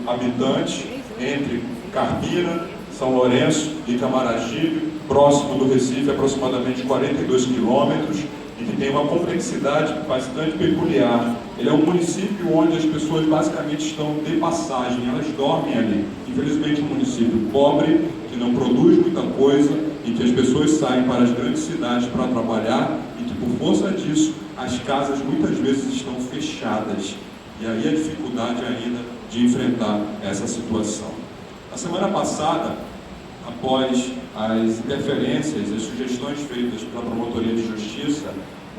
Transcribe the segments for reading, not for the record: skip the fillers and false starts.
habitantes entre Carpina, São Lourenço e Camaragibe, próximo do Recife, aproximadamente 42 quilômetros, e que tem uma complexidade bastante peculiar. Ele é um município onde as pessoas basicamente estão de passagem, elas dormem ali. Infelizmente, um município pobre, que não produz muita coisa, e que as pessoas saem para as grandes cidades para trabalhar, e que por força disso, as casas muitas vezes estão fechadas. E aí a dificuldade ainda de enfrentar essa situação. Na semana passada, após as interferências e sugestões feitas pela Promotoria de Justiça,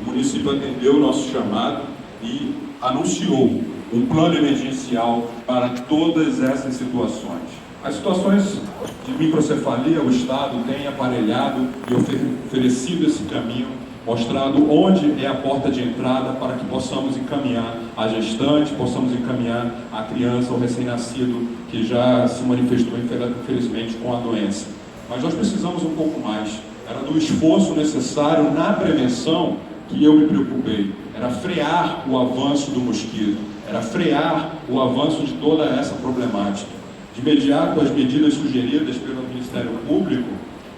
o município atendeu o nosso chamado e anunciou um plano emergencial para todas essas situações. As situações de microcefalia, o Estado tem aparelhado e oferecido esse caminho, mostrado onde é a porta de entrada para que possamos encaminhar a gestante, possamos encaminhar a criança ou recém-nascido que já se manifestou, infelizmente, com a doença. Mas nós precisamos um pouco mais. Era do esforço necessário na prevenção que eu me preocupei. Era frear o avanço do mosquito, era frear o avanço de toda essa problemática. De imediato, as medidas sugeridas pelo Ministério Público,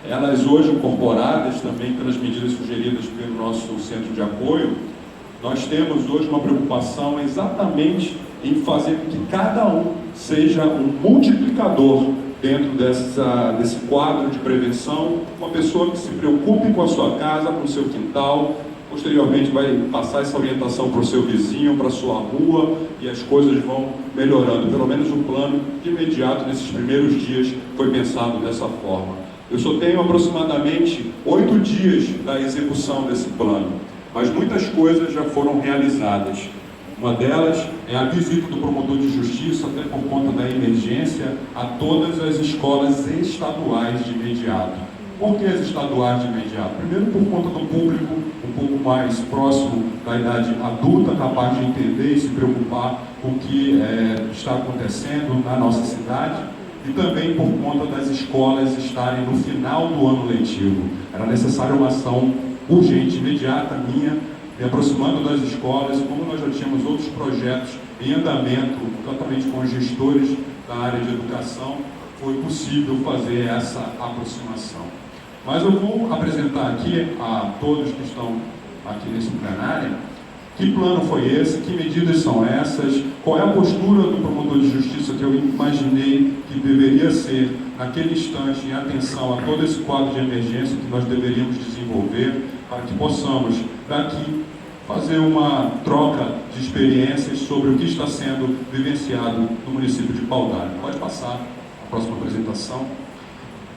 elas hoje incorporadas também pelas medidas sugeridas pelo nosso centro de apoio, nós temos hoje uma preocupação exatamente em fazer com que cada um seja um multiplicador dentro desse quadro de prevenção, uma pessoa que se preocupe com a sua casa, com o seu quintal, posteriormente vai passar essa orientação para o seu vizinho, para a sua rua, e as coisas vão melhorando. Pelo menos o plano, de imediato, nesses primeiros dias, foi pensado dessa forma. Eu só tenho aproximadamente 8 dias da execução desse plano, mas muitas coisas já foram realizadas. Uma delas é a visita do promotor de justiça, até por conta da emergência, a todas as escolas estaduais de imediato. Por que as estaduais de imediato? Primeiro, por conta do público um pouco mais próximo da idade adulta, capaz de entender e se preocupar com o que está acontecendo na nossa cidade, e também por conta das escolas estarem no final do ano letivo. Era necessária uma ação urgente, imediata, minha, me aproximando das escolas, como nós já tínhamos outros projetos em andamento, juntamente com os gestores da área de educação, foi possível fazer essa aproximação. Mas eu vou apresentar aqui a todos que estão aqui nesse plenário, que plano foi esse, que medidas são essas, qual é a postura do promotor de justiça que eu imaginei que deveria ser, naquele instante, em atenção a todo esse quadro de emergência que nós deveríamos desenvolver, para que possamos, daqui, fazer uma troca de experiências sobre o que está sendo vivenciado no município de Paudalho. Pode passar a próxima apresentação.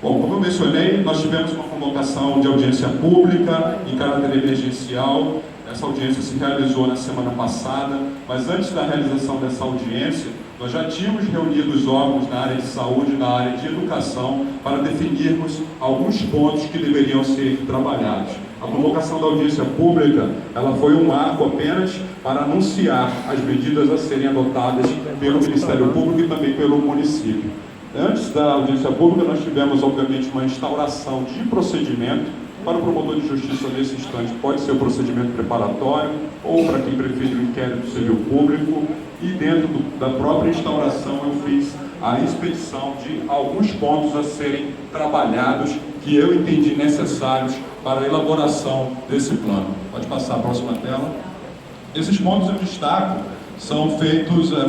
Bom, como eu mencionei, nós tivemos uma convocação de audiência pública em caráter emergencial. Essa audiência se realizou na semana passada, mas antes da realização dessa audiência, nós já tínhamos reunido os órgãos na área de saúde e na área de educação para definirmos alguns pontos que deveriam ser trabalhados. A convocação da audiência pública, ela foi um marco apenas para anunciar as medidas a serem adotadas pelo Ministério Público e também pelo município. Antes da audiência pública, nós tivemos, obviamente, uma instauração de procedimento. Para o promotor de justiça, nesse instante, pode ser o procedimento preparatório, ou para quem prefere o inquérito civil público, e dentro da própria instauração eu fiz a expedição de alguns pontos a serem trabalhados, que eu entendi necessários para a elaboração desse plano. Pode passar a próxima tela. Esses pontos eu destaco,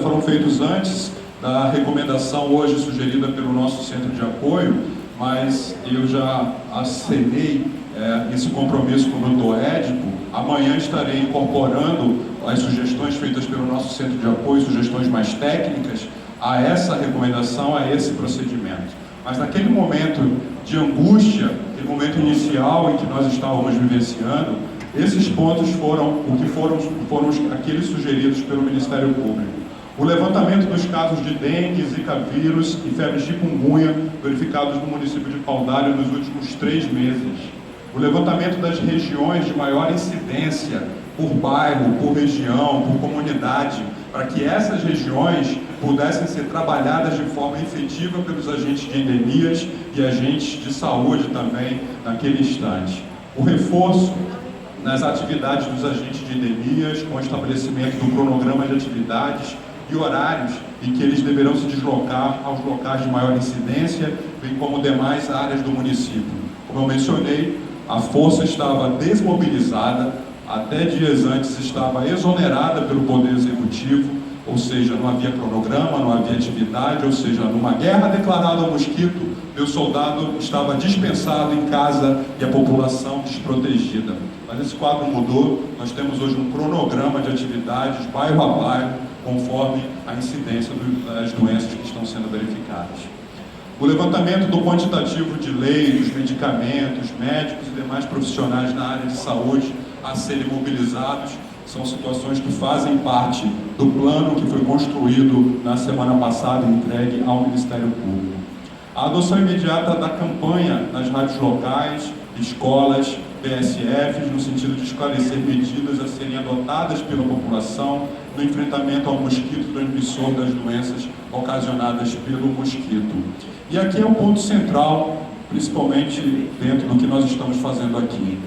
foram feitos antes da recomendação hoje sugerida pelo nosso centro de apoio, mas eu já acenei esse compromisso com o doutor Édipo. Amanhã estarei incorporando as sugestões feitas pelo nosso centro de apoio, sugestões mais técnicas, a essa recomendação, a esse procedimento. Mas naquele momento de angústia, aquele momento inicial em que nós estávamos vivenciando, esses pontos foram aqueles sugeridos pelo Ministério Público. O levantamento dos casos de dengue, zika vírus e febre chikungunya verificados no município de Paudalho nos últimos 3 meses. O levantamento das regiões de maior incidência por bairro, por região, por comunidade, para que essas regiões pudessem ser trabalhadas de forma efetiva pelos agentes de endemias e agentes de saúde também naquele instante. O reforço nas atividades dos agentes de endemias, com o estabelecimento do cronograma de atividades, e horários em que eles deverão se deslocar aos locais de maior incidência, bem como demais áreas do município. Como eu mencionei, a força estava desmobilizada, até dias antes estava exonerada pelo Poder Executivo, ou seja, não havia cronograma, não havia atividade, ou seja, numa guerra declarada ao mosquito, meu soldado estava dispensado em casa e a população desprotegida. Mas esse quadro mudou, nós temos hoje um cronograma de atividades, bairro a bairro, conforme a incidência das doenças que estão sendo verificadas. O levantamento do quantitativo de leitos, medicamentos, médicos e demais profissionais na área de saúde a serem mobilizados são situações que fazem parte do plano que foi construído na semana passada e entregue ao Ministério Público. A adoção imediata da campanha nas rádios locais, escolas, PSFs, no sentido de esclarecer medidas a serem adotadas pela população no enfrentamento ao mosquito transmissor das doenças ocasionadas pelo mosquito. E aqui é um ponto central, principalmente dentro do que nós estamos fazendo aqui.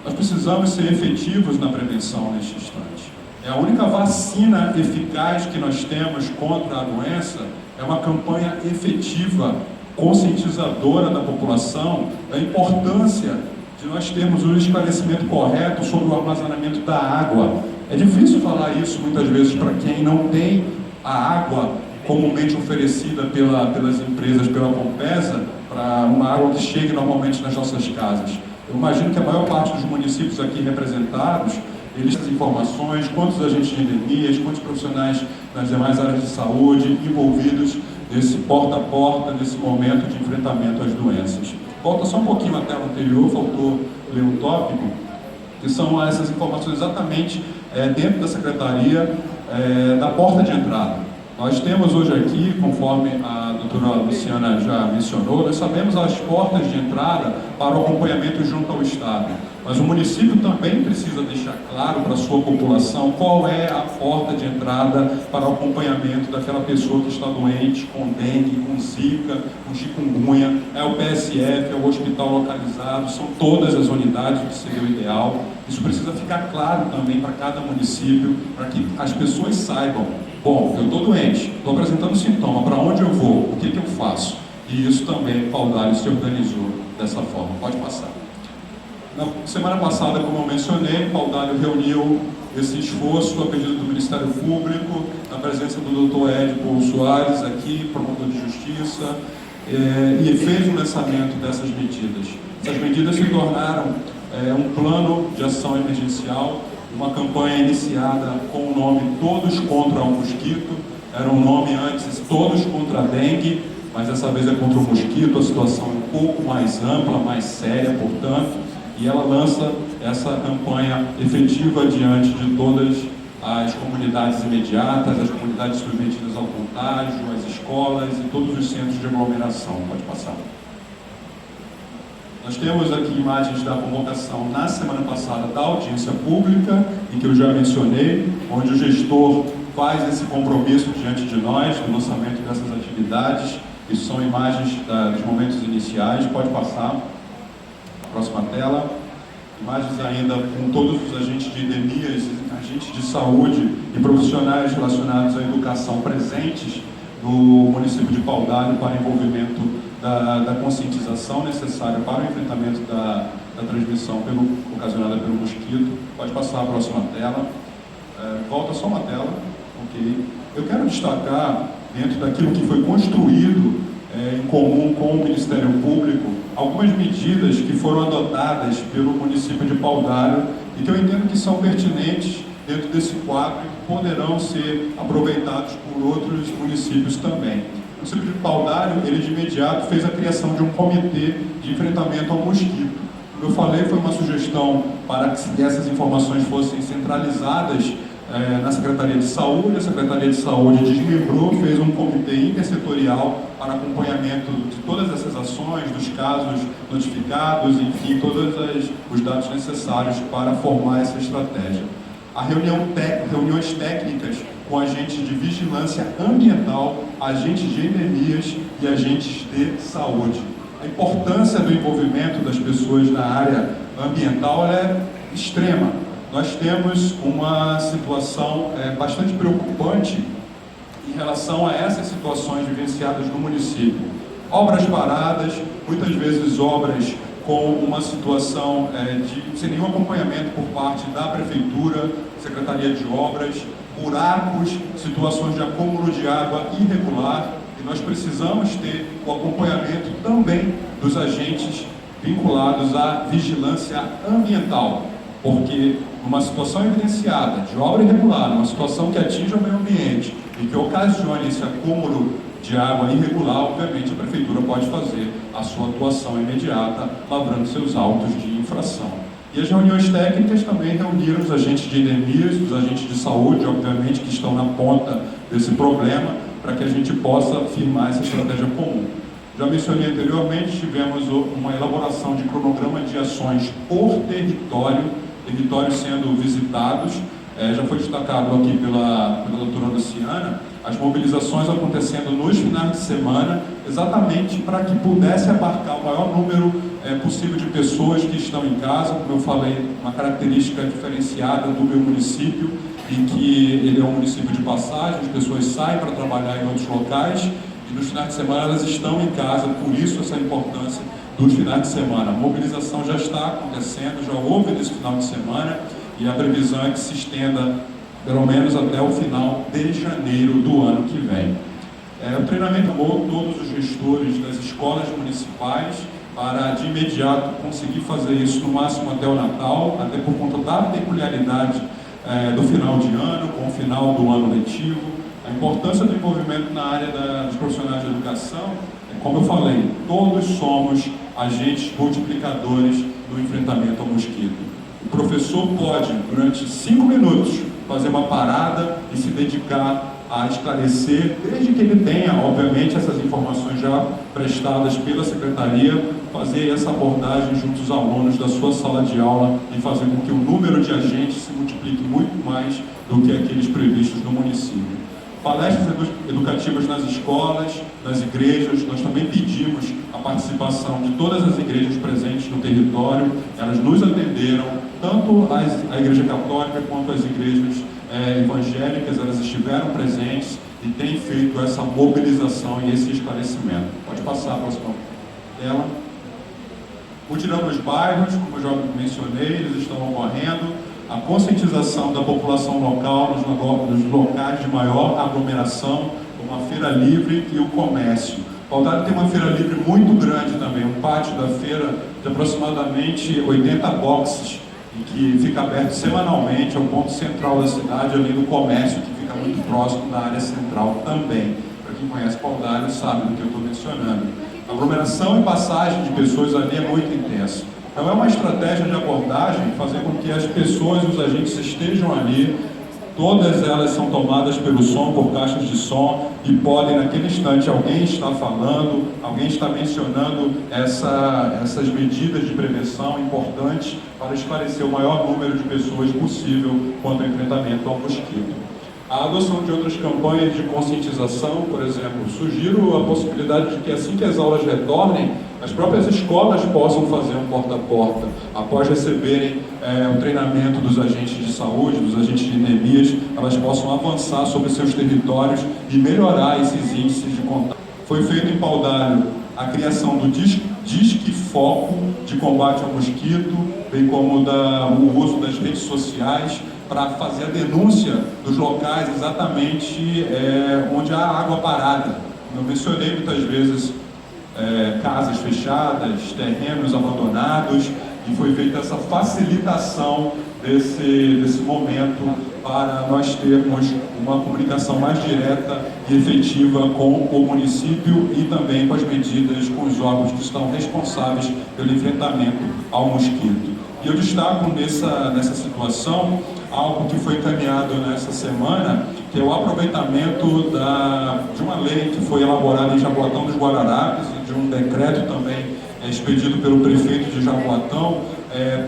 Nós precisamos ser efetivos na prevenção neste instante. É a única vacina eficaz que nós temos contra a doença, é uma campanha efetiva, conscientizadora da população, da importância de nós termos um esclarecimento correto sobre o armazenamento da água. É difícil falar isso muitas vezes para quem não tem a água comumente oferecida pelas empresas, pela Compesa, para uma água que chegue normalmente nas nossas casas. Eu imagino que a maior parte dos municípios aqui representados, eles têm informações, quantos agentes de endemias, quantos profissionais nas demais áreas de saúde envolvidos nesse porta a porta, nesse momento de enfrentamento às doenças. Volta só um pouquinho na tela anterior, faltou ler um tópico, que são essas informações exatamente dentro da Secretaria da porta de entrada. Nós temos hoje aqui, conforme a doutora Luciana já mencionou, nós sabemos as portas de entrada para o acompanhamento junto ao Estado. Mas o município também precisa deixar claro para a sua população qual é a porta de entrada para o acompanhamento daquela pessoa que está doente com dengue, com zika, com chikungunya, é o PSF, é o hospital localizado, são todas as unidades, que seria o ideal. Isso precisa ficar claro também para cada município, para que as pessoas saibam, bom, eu estou doente, estou apresentando sintoma, para onde eu vou, o que eu faço? E isso também o Paudalho se organizou dessa forma. Pode passar. Na semana passada, como eu mencionei, o Paudalho reuniu esse esforço a pedido do Ministério Público, na presença do Dr. Edipo Soares, aqui, promotor de justiça, e fez o lançamento dessas medidas. Essas medidas se tornaram um plano de ação emergencial, uma campanha iniciada com o nome Todos contra o Mosquito, era um nome antes Todos contra a Dengue, mas dessa vez é contra o mosquito, a situação é um pouco mais ampla, mais séria, portanto, e ela lança essa campanha efetiva diante de todas as comunidades imediatas, as comunidades submetidas ao contágio, as escolas e todos os centros de aglomeração. Pode passar. Nós temos aqui imagens da convocação na semana passada da audiência pública, em que eu já mencionei, onde o gestor faz esse compromisso diante de nós, no lançamento dessas atividades. Isso são imagens dos momentos iniciais. Pode passar. Próxima tela. Imagens ainda com todos os agentes de endemias, agentes de saúde e profissionais relacionados à educação presentes no município de Paudalho para envolvimento da conscientização necessária para o enfrentamento da transmissão ocasionada pelo mosquito. Pode passar a próxima tela. Volta só uma tela. Ok. Eu quero destacar, dentro daquilo que foi construído em comum com o Ministério Público, algumas medidas que foram adotadas pelo município de Paudalho e que eu entendo que são pertinentes dentro desse quadro e que poderão ser aproveitados por outros municípios também. O município de Paudalho, ele de imediato fez a criação de um comitê de enfrentamento ao mosquito. Como eu falei, foi uma sugestão para que essas informações fossem centralizadas na Secretaria de Saúde. A Secretaria de Saúde desmembrou, fez um comitê intersetorial para acompanhamento de todas essas ações, dos casos notificados, enfim, todos os dados necessários para formar essa estratégia. A reuniões técnicas com agentes de vigilância ambiental, agentes de endemias e agentes de saúde. A importância do envolvimento das pessoas na área ambiental é extrema. Nós temos uma situação bastante preocupante em relação a essas situações vivenciadas no município. Obras paradas, muitas vezes obras com uma situação sem nenhum acompanhamento por parte da Prefeitura, Secretaria de Obras, buracos, situações de acúmulo de água irregular, e nós precisamos ter o acompanhamento também dos agentes vinculados à vigilância ambiental, porque numa situação evidenciada de obra irregular, numa situação que atinja o meio ambiente e que ocasione esse acúmulo de água irregular, obviamente a Prefeitura pode fazer a sua atuação imediata, lavrando seus autos de infração. E as reuniões técnicas também reuniram os agentes de endemias, os agentes de saúde, obviamente, que estão na ponta desse problema, para que a gente possa firmar essa estratégia comum. Já mencionei anteriormente, tivemos uma elaboração de cronograma de ações por territórios sendo visitados. Já foi destacado aqui pela doutora Luciana, as mobilizações acontecendo nos finais de semana, exatamente para que pudesse abarcar o maior número possível de pessoas que estão em casa. Como eu falei, uma característica diferenciada do meu município, em que ele é um município de passagem, as pessoas saem para trabalhar em outros locais, e nos finais de semana elas estão em casa, por isso essa importância dos finais de semana. A mobilização já está acontecendo, já houve nesse final de semana, e a previsão é que se estenda pelo menos até o final de janeiro do ano que vem. O treinamento chamou todos os gestores das escolas municipais para de imediato conseguir fazer isso no máximo até o Natal, até por conta da peculiaridade do final de ano, com o final do ano letivo. A importância do envolvimento na área dos profissionais de educação, como eu falei, todos somos agentes multiplicadores no enfrentamento ao mosquito. O professor pode, durante 5 minutos, fazer uma parada e se dedicar a esclarecer, desde que ele tenha, obviamente, essas informações já prestadas pela Secretaria, fazer essa abordagem junto aos alunos da sua sala de aula e fazer com que o número de agentes se multiplique muito mais do que aqueles previstos no município. Palestras educativas nas escolas, nas igrejas, nós também pedimos a participação de todas as igrejas presentes no território. Elas nos atenderam, tanto a Igreja Católica quanto as igrejas evangélicas, elas estiveram presentes e têm feito essa mobilização e esse esclarecimento. Pode passar a próxima tela. Mutirão nos bairros, como eu já mencionei, eles estão ocorrendo. A conscientização da população local nos locais de maior aglomeração, como a feira livre e o comércio. Paudalho tem uma feira livre muito grande também, um pátio da feira de aproximadamente 80 boxes, e que fica aberto semanalmente ao ponto central da cidade, além do comércio, que fica muito próximo da área central também. Para quem conhece Paudalho sabe do que eu estou mencionando. A aglomeração e passagem de pessoas ali é muito intensa. Então é uma estratégia de abordagem fazer com que as pessoas e os agentes estejam ali, todas elas são tomadas pelo som, por caixas de som, e podem, naquele instante, alguém está falando, alguém está mencionando essas medidas de prevenção importantes para esclarecer o maior número de pessoas possível quanto ao enfrentamento ao mosquito. A adoção de outras campanhas de conscientização, por exemplo, sugiro a possibilidade de que assim que as aulas retornem, as próprias escolas possam fazer um porta a porta, após receberem o treinamento dos agentes de saúde, dos agentes de endemias, elas possam avançar sobre seus territórios e melhorar esses índices de contato. Foi feito em Paudalho a criação do Disque Foco de combate ao mosquito, bem como o uso das redes sociais, para fazer a denúncia dos locais exatamente onde há água parada. Eu mencionei muitas vezes casas fechadas, terrenos abandonados, e foi feita essa facilitação desse momento para nós termos uma comunicação mais direta e efetiva com o município e também com as medidas, com os órgãos que estão responsáveis pelo enfrentamento ao mosquito. E eu destaco nessa situação algo que foi encaminhado nessa semana, que é o aproveitamento de uma lei que foi elaborada em Jaboatão dos Guararapes e de um decreto também expedido pelo prefeito de Jaboatão,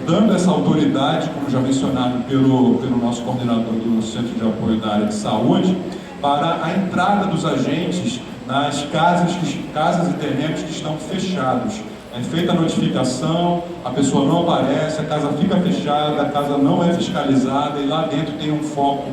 dando essa autoridade, como já mencionado pelo nosso coordenador do Centro de Apoio da Área de Saúde, para a entrada dos agentes nas casas e terrenos que estão fechados. É feita a notificação, a pessoa não aparece, a casa fica fechada, a casa não é fiscalizada e lá dentro tem um foco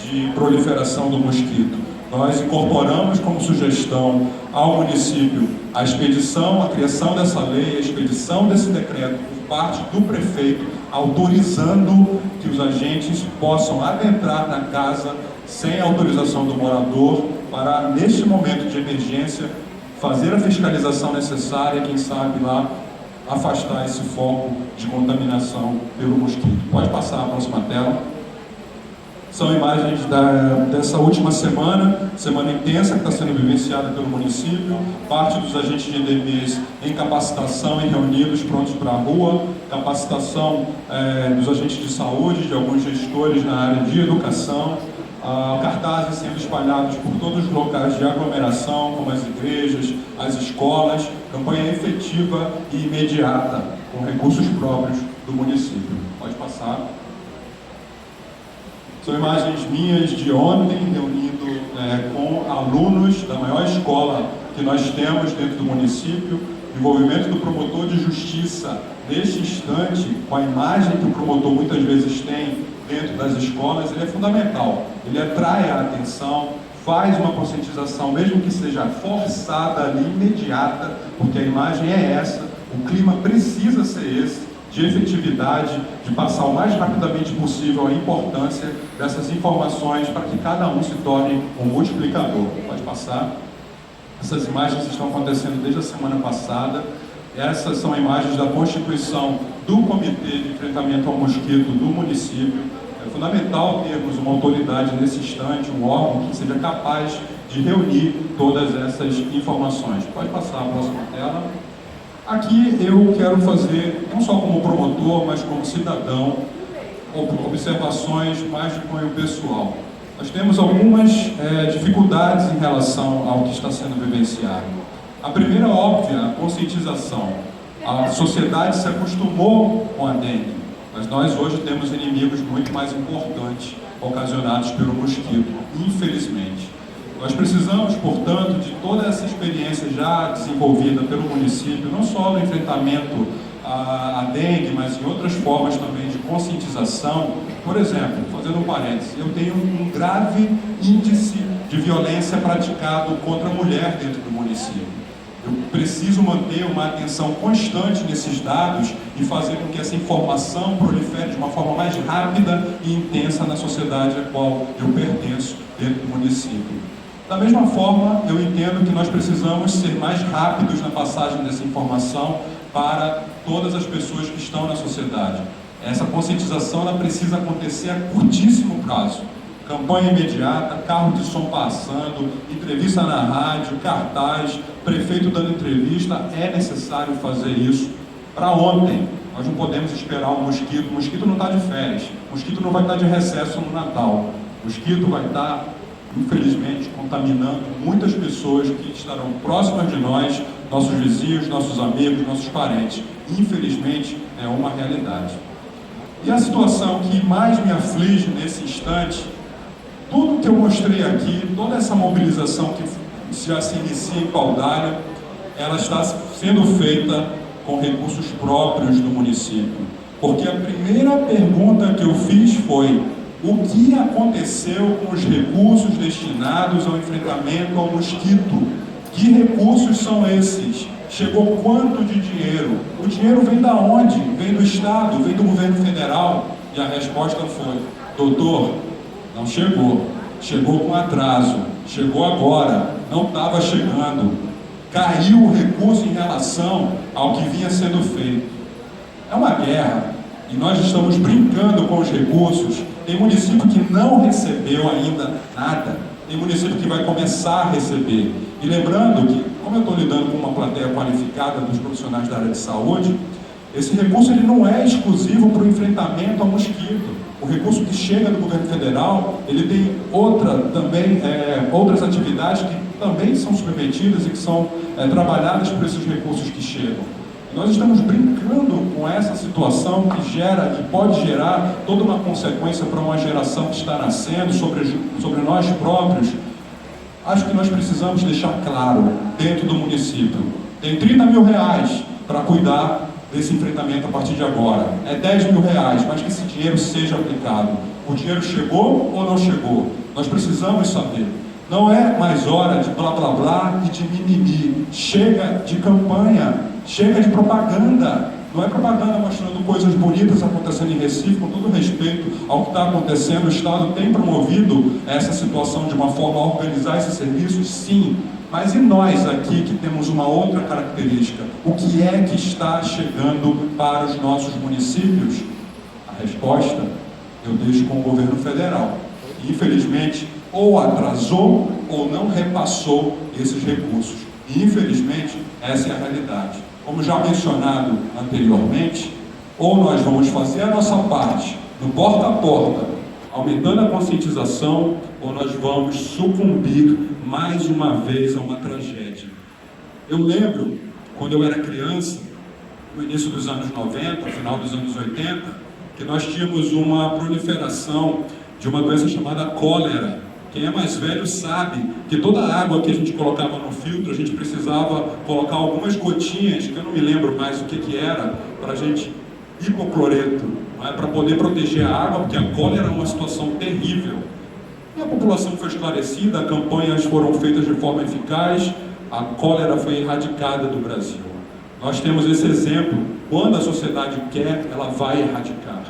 de proliferação do mosquito. Nós incorporamos como sugestão ao município a expedição, a criação dessa lei, a expedição desse decreto por parte do prefeito, autorizando que os agentes possam adentrar na casa sem autorização do morador para, neste momento de emergência, fazer a fiscalização necessária e, quem sabe, lá afastar esse foco de contaminação pelo mosquito. Pode passar a próxima tela. São imagens dessa última semana intensa que está sendo vivenciada pelo município, parte dos agentes de EDPs em capacitação e reunidos, prontos para a rua, capacitação dos agentes de saúde, de alguns gestores na área de educação, cartazes sendo espalhados por todos os locais de aglomeração, como as igrejas, as escolas, campanha efetiva e imediata, com recursos próprios do município. Pode passar. São imagens minhas de ontem, reunindo com alunos da maior escola que nós temos dentro do município. O envolvimento do promotor de justiça, neste instante, com a imagem que o promotor muitas vezes tem dentro das escolas, ele é fundamental. Ele atrai a atenção, faz uma conscientização, mesmo que seja forçada ali, imediata, porque a imagem é essa, o clima precisa ser esse, de efetividade, de passar o mais rapidamente possível a importância dessas informações para que cada um se torne um multiplicador. Pode passar. Essas imagens estão acontecendo desde a semana passada. Essas são imagens da constituição do Comitê de Enfrentamento ao Mosquito do município. É fundamental termos uma autoridade nesse instante, um órgão que seja capaz de reunir todas essas informações. Pode passar a próxima tela. Aqui eu quero fazer, não só como promotor, mas como cidadão, observações mais de cunho pessoal. Nós temos algumas dificuldades em relação ao que está sendo vivenciado. A primeira, óbvia, a conscientização. A sociedade se acostumou com a dengue, mas nós hoje temos inimigos muito mais importantes ocasionados pelo mosquito, infelizmente. Nós precisamos, portanto, de toda essa experiência já desenvolvida pelo município, não só no enfrentamento à dengue, mas em outras formas também de conscientização. Por exemplo, fazendo um parênteses, eu tenho um grave índice de violência praticado contra a mulher dentro do município. Eu preciso manter uma atenção constante nesses dados e fazer com que essa informação prolifere de uma forma mais rápida e intensa na sociedade a qual eu pertenço dentro do município. Da mesma forma, eu entendo que nós precisamos ser mais rápidos na passagem dessa informação para todas as pessoas que estão na sociedade. Essa conscientização ela precisa acontecer a curtíssimo prazo. Campanha imediata, carro de som passando, entrevista na rádio, cartaz, prefeito dando entrevista. É necessário fazer isso para ontem. Nós não podemos esperar o mosquito. O mosquito não está de férias. O mosquito não vai estar de recesso no Natal. O mosquito vai estar, infelizmente, contaminando muitas pessoas que estarão próximas de nós, nossos vizinhos, nossos amigos, nossos parentes. Infelizmente, é uma realidade. E a situação que mais me aflige nesse instante, tudo que eu mostrei aqui, toda essa mobilização que já se inicia em Paudalho, ela está sendo feita com recursos próprios do município. Porque a primeira pergunta que eu fiz foi: o que aconteceu com os recursos destinados ao enfrentamento ao mosquito? Que recursos são esses? Chegou quanto de dinheiro? O dinheiro vem da onde? Vem do Estado? Vem do governo federal? E a resposta foi: doutor, não chegou. Chegou com atraso. Chegou agora. Não estava chegando. Caiu o recurso em relação ao que vinha sendo feito. É uma guerra. E nós estamos brincando com os recursos. Tem município que não recebeu ainda nada. Tem município que vai começar a receber. E lembrando que, como eu estou lidando com uma plateia qualificada dos profissionais da área de saúde, esse recurso ele não é exclusivo para o enfrentamento ao mosquito. O recurso que chega do governo federal, ele tem outras atividades que também são submetidas e que são trabalhadas por esses recursos que chegam. Nós estamos brincando com essa situação que gera e pode gerar toda uma consequência para uma geração que está nascendo, sobre nós próprios. Acho que nós precisamos deixar claro, dentro do município, tem 30 mil reais para cuidar desse enfrentamento a partir de agora. É 10 mil reais, mas que esse dinheiro seja aplicado. O dinheiro chegou ou não chegou? Nós precisamos saber. Não é mais hora de blá blá blá e de mimimi. Chega de campanha, chega de propaganda. Não é propaganda mostrando coisas bonitas acontecendo em Recife, com todo respeito ao que está acontecendo. O Estado tem promovido essa situação de uma forma a organizar esses serviços, sim. Mas e nós aqui que temos uma outra característica? O que é que está chegando para os nossos municípios? A resposta eu deixo com o governo federal. Infelizmente, ou atrasou ou não repassou esses recursos. E infelizmente, essa é a realidade. Como já mencionado anteriormente, ou nós vamos fazer a nossa parte no porta a porta, aumentando a conscientização, ou nós vamos sucumbir mais uma vez a uma tragédia. Eu lembro, quando eu era criança, no início dos anos 90, final dos anos 80, que nós tínhamos uma proliferação de uma doença chamada cólera. Quem é mais velho sabe que toda a água que a gente colocava no filtro, a gente precisava colocar algumas gotinhas, que eu não me lembro mais o que era, para a gente, hipocloreto, para poder proteger a água, porque a cólera é uma situação terrível. E a população foi esclarecida, campanhas foram feitas de forma eficaz, a cólera foi erradicada do Brasil. Nós temos esse exemplo, quando a sociedade quer, ela vai erradicar.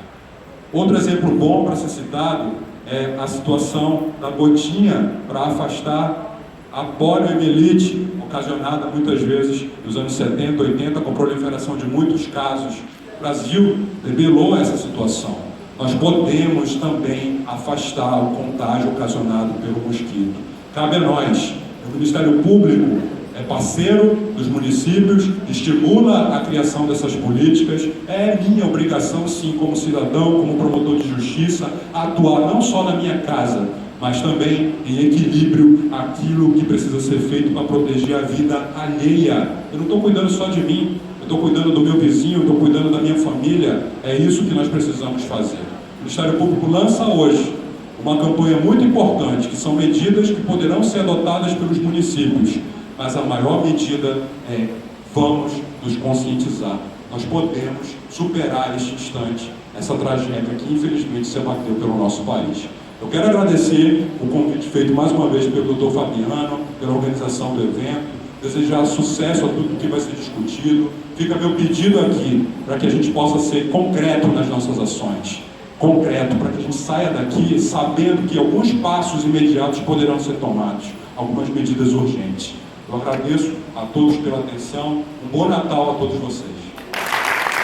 Outro exemplo bom para ser citado é a situação da gotinha para afastar a poliomielite, ocasionada muitas vezes nos anos 70, 80, com proliferação de muitos casos. O Brasil debelou essa situação. Nós podemos também afastar o contágio ocasionado pelo mosquito. Cabe a nós, o Ministério Público é parceiro dos municípios, estimula a criação dessas políticas. É minha obrigação, sim, como cidadão, como promotor de justiça, atuar não só na minha casa, mas também em equilíbrio aquilo que precisa ser feito para proteger a vida alheia. Eu não estou cuidando só de mim, eu estou cuidando do meu vizinho, eu estou cuidando da minha família. É isso que nós precisamos fazer. O Ministério Público lança hoje uma campanha muito importante, que são medidas que poderão ser adotadas pelos municípios. Mas a maior medida é: vamos nos conscientizar. Nós podemos superar este instante, essa tragédia que infelizmente se abateu pelo nosso país. Eu quero agradecer o convite feito mais uma vez pelo Dr. Fabiano, pela organização do evento, desejar sucesso a tudo que vai ser discutido. Fica meu pedido aqui para que a gente possa ser concreto nas nossas ações. Concreto, para que a gente saia daqui sabendo que alguns passos imediatos poderão ser tomados, algumas medidas urgentes. Eu agradeço a todos pela atenção, um bom Natal a todos vocês.